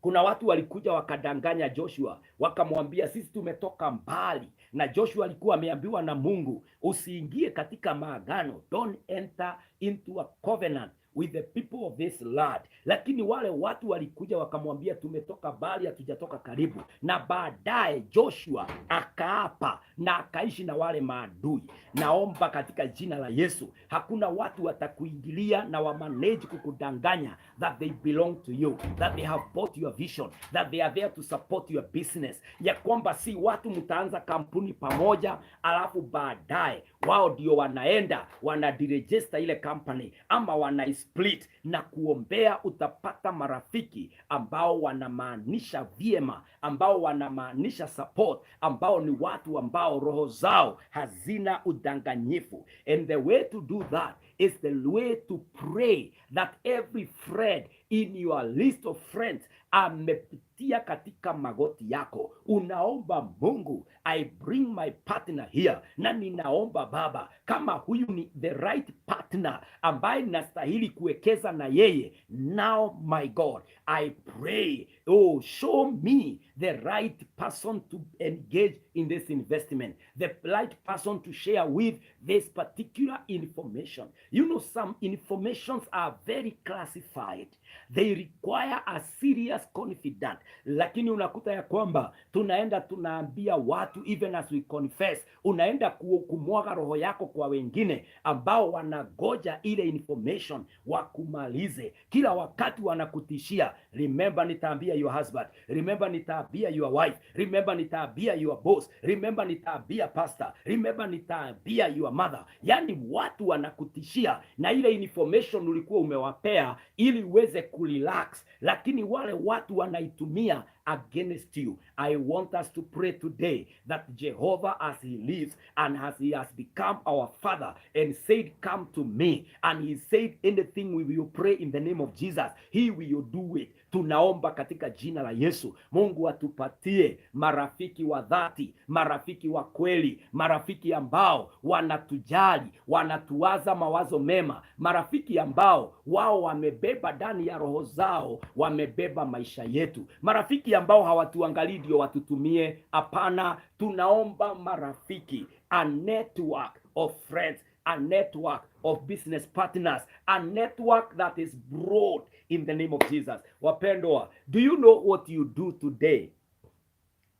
kuna watu walikuja wakadanganya Joshua, wakamwambia sisi tumetoka mbali, na Joshua alikuwa ameambiwa na Mungu usiingie katika maagano, don't enter into a covenant with the people of this land. Lakini wale watu walikuja wakamwambia tumetoka mbali, hatujatoka karibu, na baadaye Joshua akaapa na akaishi na wale maadui. Naomba katika jina la Yesu, hakuna watu watakuingilia na wamanage kukudanganya that they belong to you, that they have bought your vision, that they are there to support your business. Ya kwamba si watu mtaanza kampuni pamoja alafu baadaye wao ndio wanaenda wanadirejesta ile company ama wana split na kuombea. Utapata marafiki ambao wanamaanisha vyema, ambao wanamaanisha support, ambao ni watu ambao roho zao hazina udanganyifu. And the way to do that is the way to pray that every friend in your list of friends amepitia katika magoti yako. Unaomba Mungu, I bring my partner here, na ninaomba Baba, kama huyu ni the right partner ambaye nastahili kuwekeza na yeye, now my God, I pray, oh, show me the right person to engage in this investment, the right person to share with this particular information. You know, some informations are very classified. They require a serious confidence. Lakini unakuta ya kwamba tunaenda tunaambia watu, even as we confess, unaenda kumwaga roho yako kwa wengine ambao wanagoja ile information wakumalize. Kila wakati wanakutishia, remember nitaambia your husband, remember nitaambia your wife, remember nitaambia your boss, remember nitaambia pastor, remember nitaambia your mother. Yani watu wanakutishia na ile information ulikuwa umewapea ili uweze kurelax, lakini wale watu wanaitumia against you. I want us to pray today that Jehovah, as he lives and as he has become our father and said come to me, and he said anything we will pray in the name of Jesus, he will do it. Tunaomba katika jina la Yesu, Mungu atupatie marafiki wa dhati, marafiki wa kweli, marafiki ambao wanatujali, wanatuwaza mawazo mema, marafiki ambao wao wamebeba ndani ya roho zao, wamebeba maisha yetu, marafiki ambao hawatuangalii ndio watutumie. Hapana, tunaomba marafiki, a network of friends, a network of business partners, a network that is broad in the name of Jesus. Wapendwa, do you know what you do today?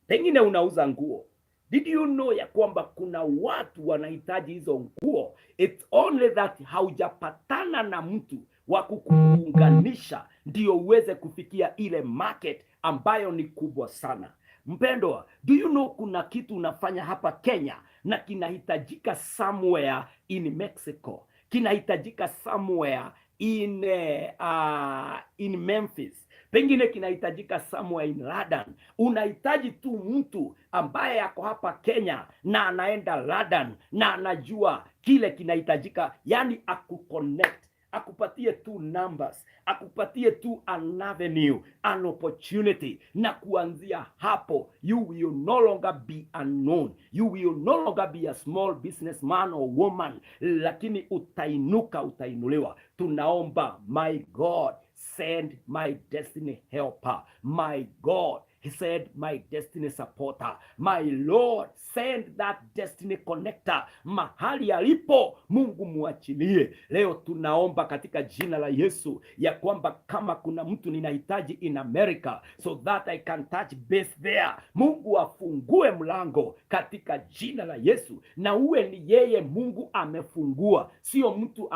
Pengine unauza nguo. Did you know ya kwamba kuna watu wanahitaji hizo nguo? It's only that haujapatana na mtu wa kukuunganisha ndio uweze kufikia ile market ambayo ni kubwa sana. Mpendwa, do you know kuna kitu unafanya hapa Kenya na kinahitajika somewhere in Mexico, kinahitajika somewhere in Memphis, pengine kinahitajika somewhere in London. Unahitaji tu mtu ambaye yako hapa Kenya na anaenda London na anajua kile kinahitajika, yani akuconnect, akupatie tu numbers, akupatie tu an avenue, an opportunity, na kuanzia hapo you will no longer be unknown, you will no longer be a small businessman or woman, lakini utainuka, utainuliwa. Tunaomba, my God, send my destiny helper. My God, he said, my destiny supporter. My Lord, send that destiny connector. Mahali alipo, Mungu muachilie. Leo tunaomba katika jina la Yesu ya kwamba kama kuna mtu ninahitaji in America so that I can touch base there, Mungu afungue mlango katika jina la Yesu, na uwe ni yeye Mungu amefungua, sio mtu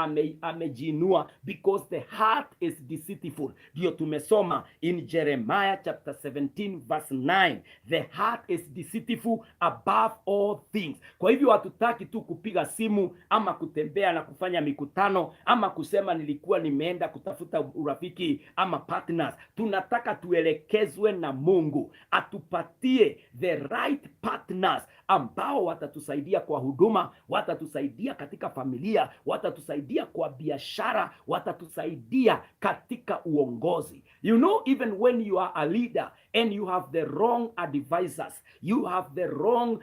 amejiinua, because the heart is deceitful. Ndio tumesoma in Jeremiah chapter 17 verse 9, the heart is deceitful above all things. Kwa hivyo hatutaki tu kupiga simu ama kutembea na kufanya mikutano ama kusema nilikuwa nimeenda kutafuta urafiki ama partners. Tunataka tuelekezwe na Mungu, atupatie the right partners ambao watatusaidia kwa huduma, watatusaidia katika familia, watatusaidia kwa biashara, watatusaidia katika uongozi. You know, even when you are a leader and you have the wrong advisors, you have the wrong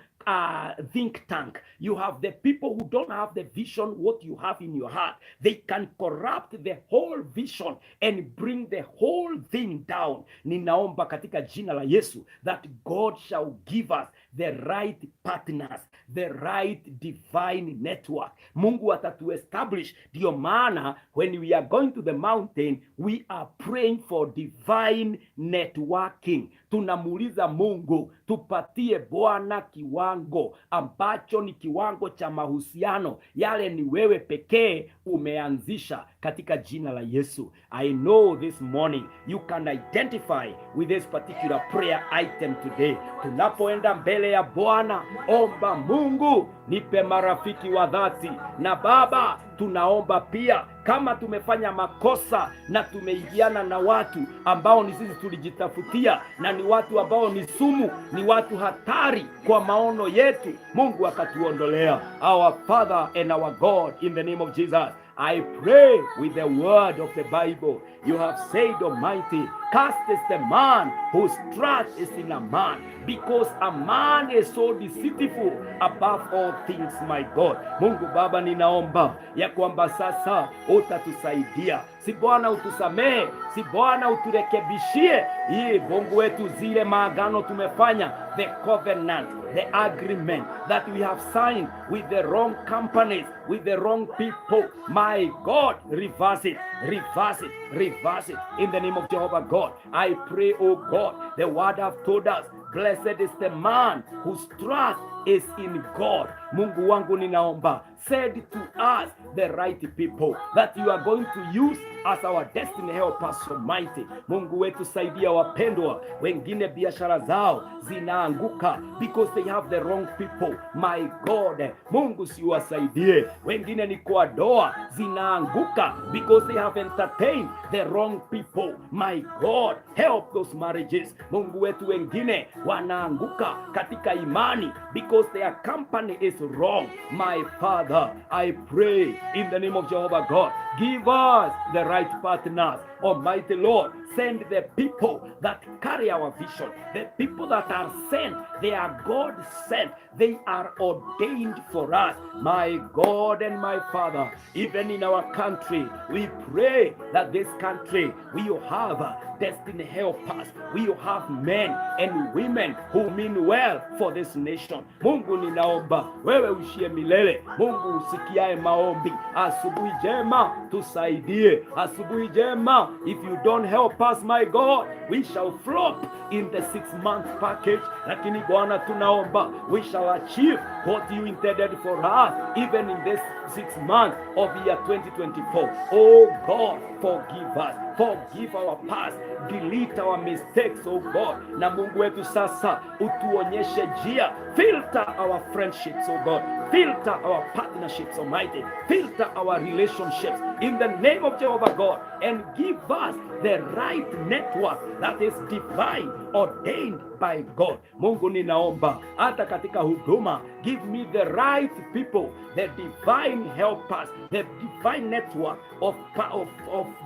think tank, you have the people who don't have the vision what you have in your heart, they can corrupt the whole vision and bring the whole thing down. Ninaomba katika jina la Yesu that God shall give us the right partners, the right divine network. Mungu atatu establish. Ndio maana when we are going to the mountain, we are praying for divine networking. Tunamuuliza Mungu, tupatie Bwana kiwango ambacho ni kiwango cha mahusiano yale ni wewe pekee umeanzisha katika jina la Yesu. I know this morning you can identify with this particular prayer item today. Tunapoenda mbele ya Bwana, omba Mungu, nipe marafiki wa dhati. Na Baba, tunaomba pia kama tumefanya makosa na tumeingiana na watu ambao ni sisi tulijitafutia na ni watu ambao ni sumu, ni watu hatari kwa maono yetu, Mungu akatuondolea. Our Father and our God, in the name of Jesus, I pray with the word of the Bible. You have said, Almighty, cursed is the man whose trust is in a man, because a man is so deceitful above all things, my God. Mungu Baba, ninaomba ya kwamba sasa utatusaidia. Si Bwana utusamehe, si Bwana uturekebishie hii Mungu wetu zile maagano tumefanya, the covenant, the agreement that we have signed with the wrong companies, with the wrong people. My God, reverse it, reverse it, reverse it in the name of Jehovah God. I pray, oh God, the word have told us, blessed is the man whose trust is in God. Mungu wangu, ninaomba, send to us the right people that you are going to use as our destiny helpers, Almighty. Mungu wetu, saidia wapendwa wengine biashara zao zinaanguka because they have the wrong people. My God, Mungu siwasaidie. Wengine ni kwa doa zinaanguka because they have entertained the wrong people. My God, help those marriages. Mungu wetu, wengine wanaanguka katika imani because their company is wrong. My Father, I pray in the name of Jehovah God, give us the right partners. Almighty Lord, send the people that carry our vision, the people that are sent. They are God sent. They are ordained for us. My God and my Father, even in our country, we pray that this country will have destiny helpers. We will have men and women who mean well for this nation. Mungu, ninaomba wewe ushie milele. Mungu usikiae maombi, asubuhi jema tusaidie. Asubuhi jema, if you don't help us, my God, we shall flop in the 6-month package. Lakini Bwana, tunaomba we shall achieve what you intended for us even in this 6 months of year 2024. Oh God, Forgive us. Forgive our past. Delete our mistakes, oh God. Na Mungu wetu sasa utuonyeshe njia. Filter our friendships, oh God. Filter our partnerships, Almighty. Filter our relationships in the name of Jehovah God, and give us the right network that is divine, ordained by God. Mungu ninaomba hata katika huduma, give me the right people, the divine helpers, the divine network of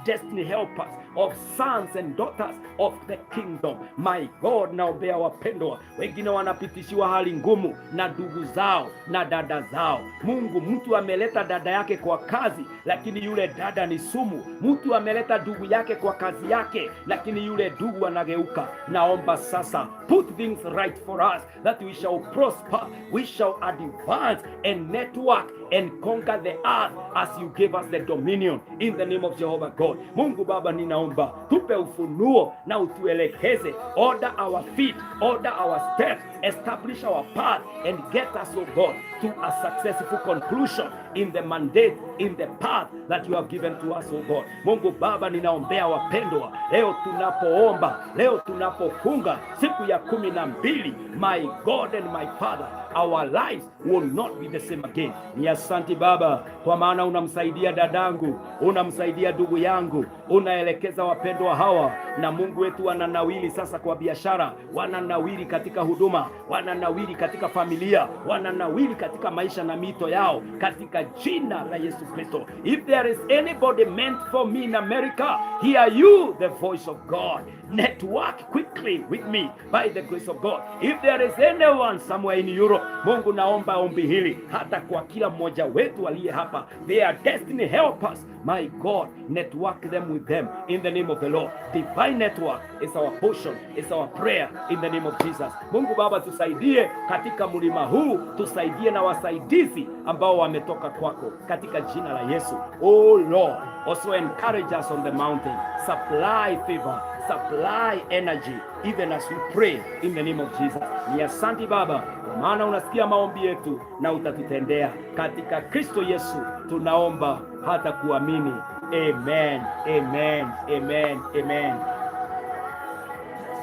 destiny helpers, of sons and daughters of the kingdom. My God, naombea wapendwa wengine wanapitishiwa hali ngumu na ndugu zao na dada zao. Mungu, mtu ameleta dada yake kwa kazi, lakini yule dada ni sumu. Mtu ameleta ndugu yake kwa kazi yake, lakini yule ndugu anageuka. Naomba sasa, put things right for us, that we shall prosper, we shall advance and network and conquer the earth as you gave us the dominion in the name of Jehovah God. Mungu Baba, ninaomba tupe ufunuo na utuelekeze. Order our feet, order our steps, establish our path and get us, oh God, to a successful conclusion in the mandate, in the path that you have given to us, oh God. Mungu Baba, ninaombea wapendwa leo tunapoomba, leo tunapofunga siku ya 12, my God and my Father, our lives will not be the same again. Ni asante Baba, kwa maana unamsaidia dadangu, unamsaidia ndugu yangu, unaelekeza wapendwa hawa, na Mungu wetu wananawili sasa kwa biashara, wananawili katika huduma, wananawili katika familia, wananawili katika maisha na mito yao, katika jina la Yesu Kristo. If there is anybody meant for me in America, hear you the voice of God. Network quickly with me by the grace of God. If there is anyone somewhere in Europe, Mungu naomba ombi hili hata kwa kila mmoja wetu aliye hapa. They are destiny helpers. My God, network them with them in the name of the Lord. Divine network is our portion, is our prayer in the name of Jesus. Mungu Baba, tusaidie katika mlima huu, tusaidie na wasaidizi ambao wametoka kwako katika jina la Yesu. Oh Lord, also encourage us on the mountain. Supply favor, supply energy, even as we pray in the name of Jesus. Ni asante Baba, kwa maana unasikia maombi yetu na utatutendea. Katika Kristo Yesu tunaomba hata kuamini. Amen, amen, amen, amen.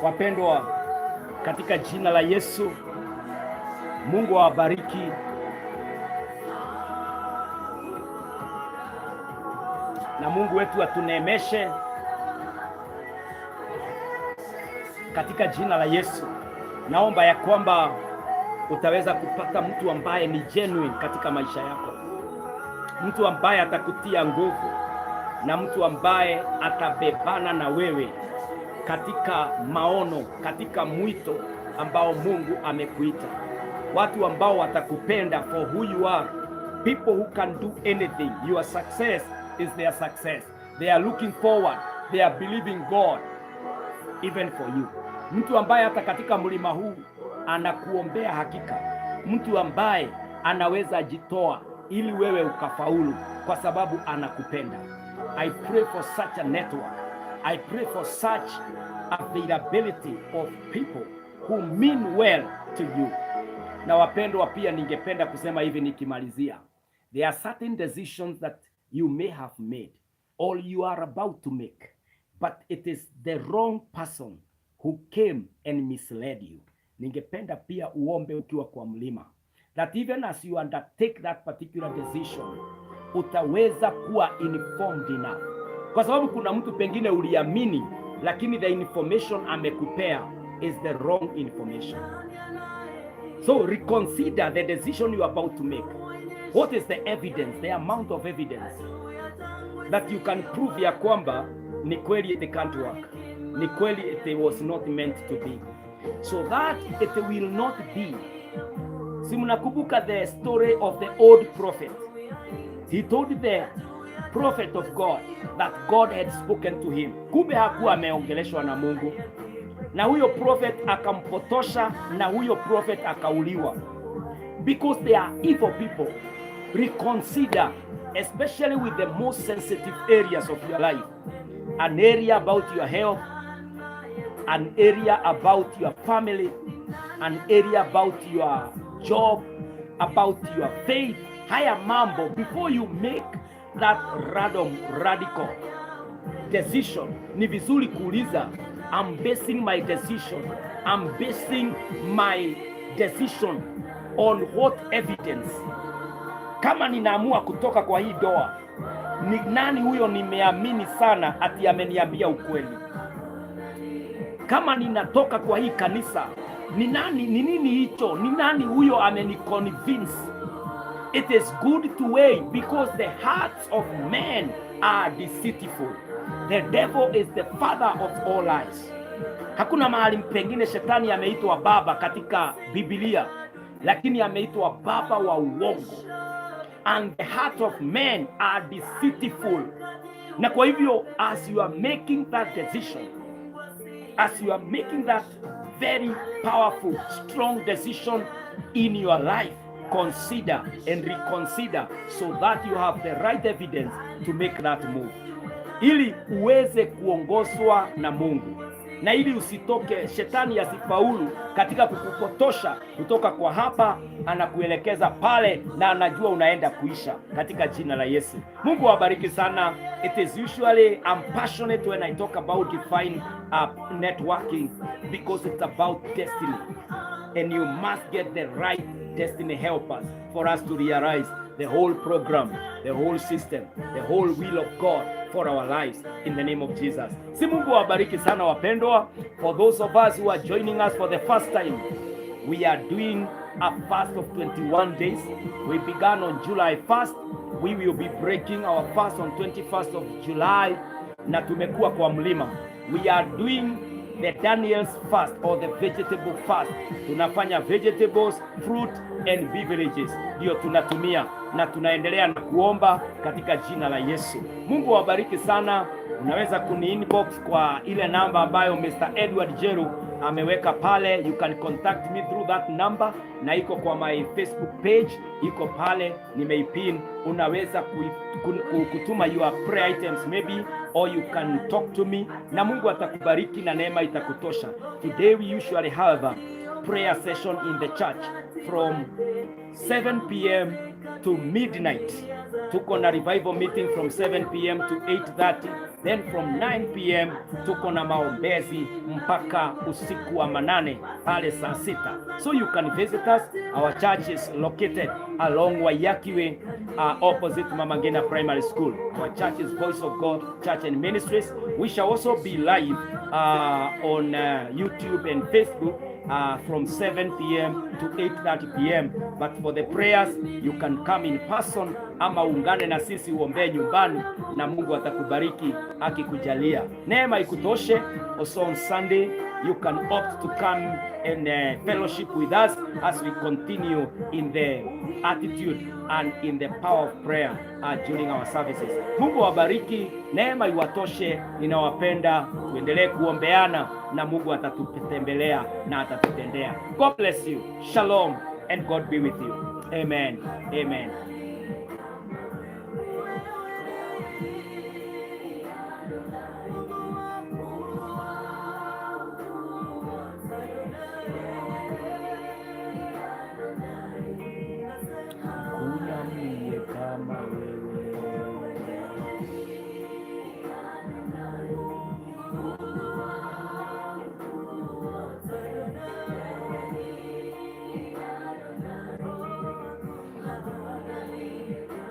Wapendwa, katika jina la Yesu, Mungu awabariki. Na Mungu wetu atuneemeshe katika jina la Yesu. Naomba ya kwamba utaweza kupata mtu ambaye ni genuine katika maisha yako, mtu ambaye atakutia nguvu, na mtu ambaye atabebana na wewe katika maono, katika mwito ambao Mungu amekuita. Watu ambao watakupenda for who you are. People who can do anything. Your success is their success. They are looking forward. They are believing God even for you. Mtu ambaye hata katika mlima huu anakuombea hakika. Mtu ambaye anaweza jitoa ili wewe ukafaulu kwa sababu anakupenda. I pray for such a network. I pray for such availability of people who mean well to you. Na wapendwa, pia ningependa kusema hivi nikimalizia. There are certain decisions that you may have made or you are about to make, but it is the wrong person who came and misled you. Ningependa pia uombe ukiwa kwa mlima, that even as you undertake that particular decision, utaweza kuwa informed enough. Kwa sababu kuna mtu pengine uliamini, lakini the information amekupea is the wrong information. So reconsider the decision you are about to make. What is the evidence, the amount of evidence that you can prove ya kwamba ni kweli it can't work, ni kweli it was not meant to be, so that it will not be. Si mnakumbuka the story of the old prophet? He told the prophet of God that God had spoken to him. Kumbe hakuwa ameongeleshwa na Mungu, na huyo prophet akampotosha, na huyo prophet akauliwa, because they are evil people. Reconsider, especially with the most sensitive areas of your life. An area about your health, an area about your family, an area about your job, about your faith. Haya mambo, before you make that radical decision, ni vizuri kuuliza, I'm basing my decision on what evidence? Kama ninaamua kutoka kwa hii doa, ni nani huyo nimeamini sana ati ameniambia ukweli? Kama ninatoka kwa hii kanisa, ni nini hicho? Ni nani huyo ameniconvince? It is good to wait, because the hearts of men are deceitful. The devil is the father of all lies. Hakuna mahali pengine shetani ameitwa baba katika Biblia, lakini ameitwa baba wa uongo. And the heart of men are deceitful. Na kwa hivyo, as you are making that decision, as you are making that very powerful, strong decision in your life, consider and reconsider, so that you have the right evidence to make that move, ili uweze kuongozwa na Mungu, na ili usitoke, shetani asifaulu katika kukupotosha kutoka kwa hapa, anakuelekeza pale na anajua unaenda kuisha, katika jina la Yesu. Mungu awabariki sana. It is usually I'm passionate when I talk about divine networking, because it's about destiny, and you must get the right destiny helpers for us to realize the whole program, the whole system, the whole will of God for our lives, in the name of Jesus. Si Mungu awabariki sana wapendwa. For those of us who are joining us for the first time, we are doing a fast of 21 days. We began on July 1st. We will be breaking our fast on 21st of July. Na tumekuwa kwa mlima. We are doing the Daniel's fast, or the vegetable fast. Tunafanya vegetables, fruit and beverages, ndio tunatumia, na tunaendelea na kuomba katika jina la Yesu. Mungu awabariki sana. Unaweza kuni-inbox kwa ile namba ambayo Mr. Edward Jeru ameweka pale. You can contact me through that number, na iko kwa my Facebook page, iko pale nimeipin. Unaweza kutuma your prayer items maybe, or you can talk to me, na Mungu atakubariki na neema itakutosha. Today we usually have a prayer session in the church from 7 p.m. to midnight. Tuko na revival meeting from 7 p.m. to 8:30. Then from 9 p.m. tuko na maombezi mpaka usiku wa manane pale saa 6. So you can visit us. Our church is located along Wayakiwe, opposite Mama Ngina Primary School. Our church is Voice of God Church and Ministries. We shall also be live on YouTube and Facebook from 7 p.m. to 8:30 p.m. But for the prayers, you can come in person, ama ungane na sisi uombee nyumbani, na Mungu atakubariki akikujalia. Neema ikutoshe. Also on Sunday, you can opt to come and fellowship with us as we continue in the attitude and in the power of prayer during our services. Mungu awabariki, neema iwatoshe. Ninawapenda, tuendelee kuombeana na Mungu atatutembelea na atatutendea. God bless you. Shalom and God be with you. Amen. Amen.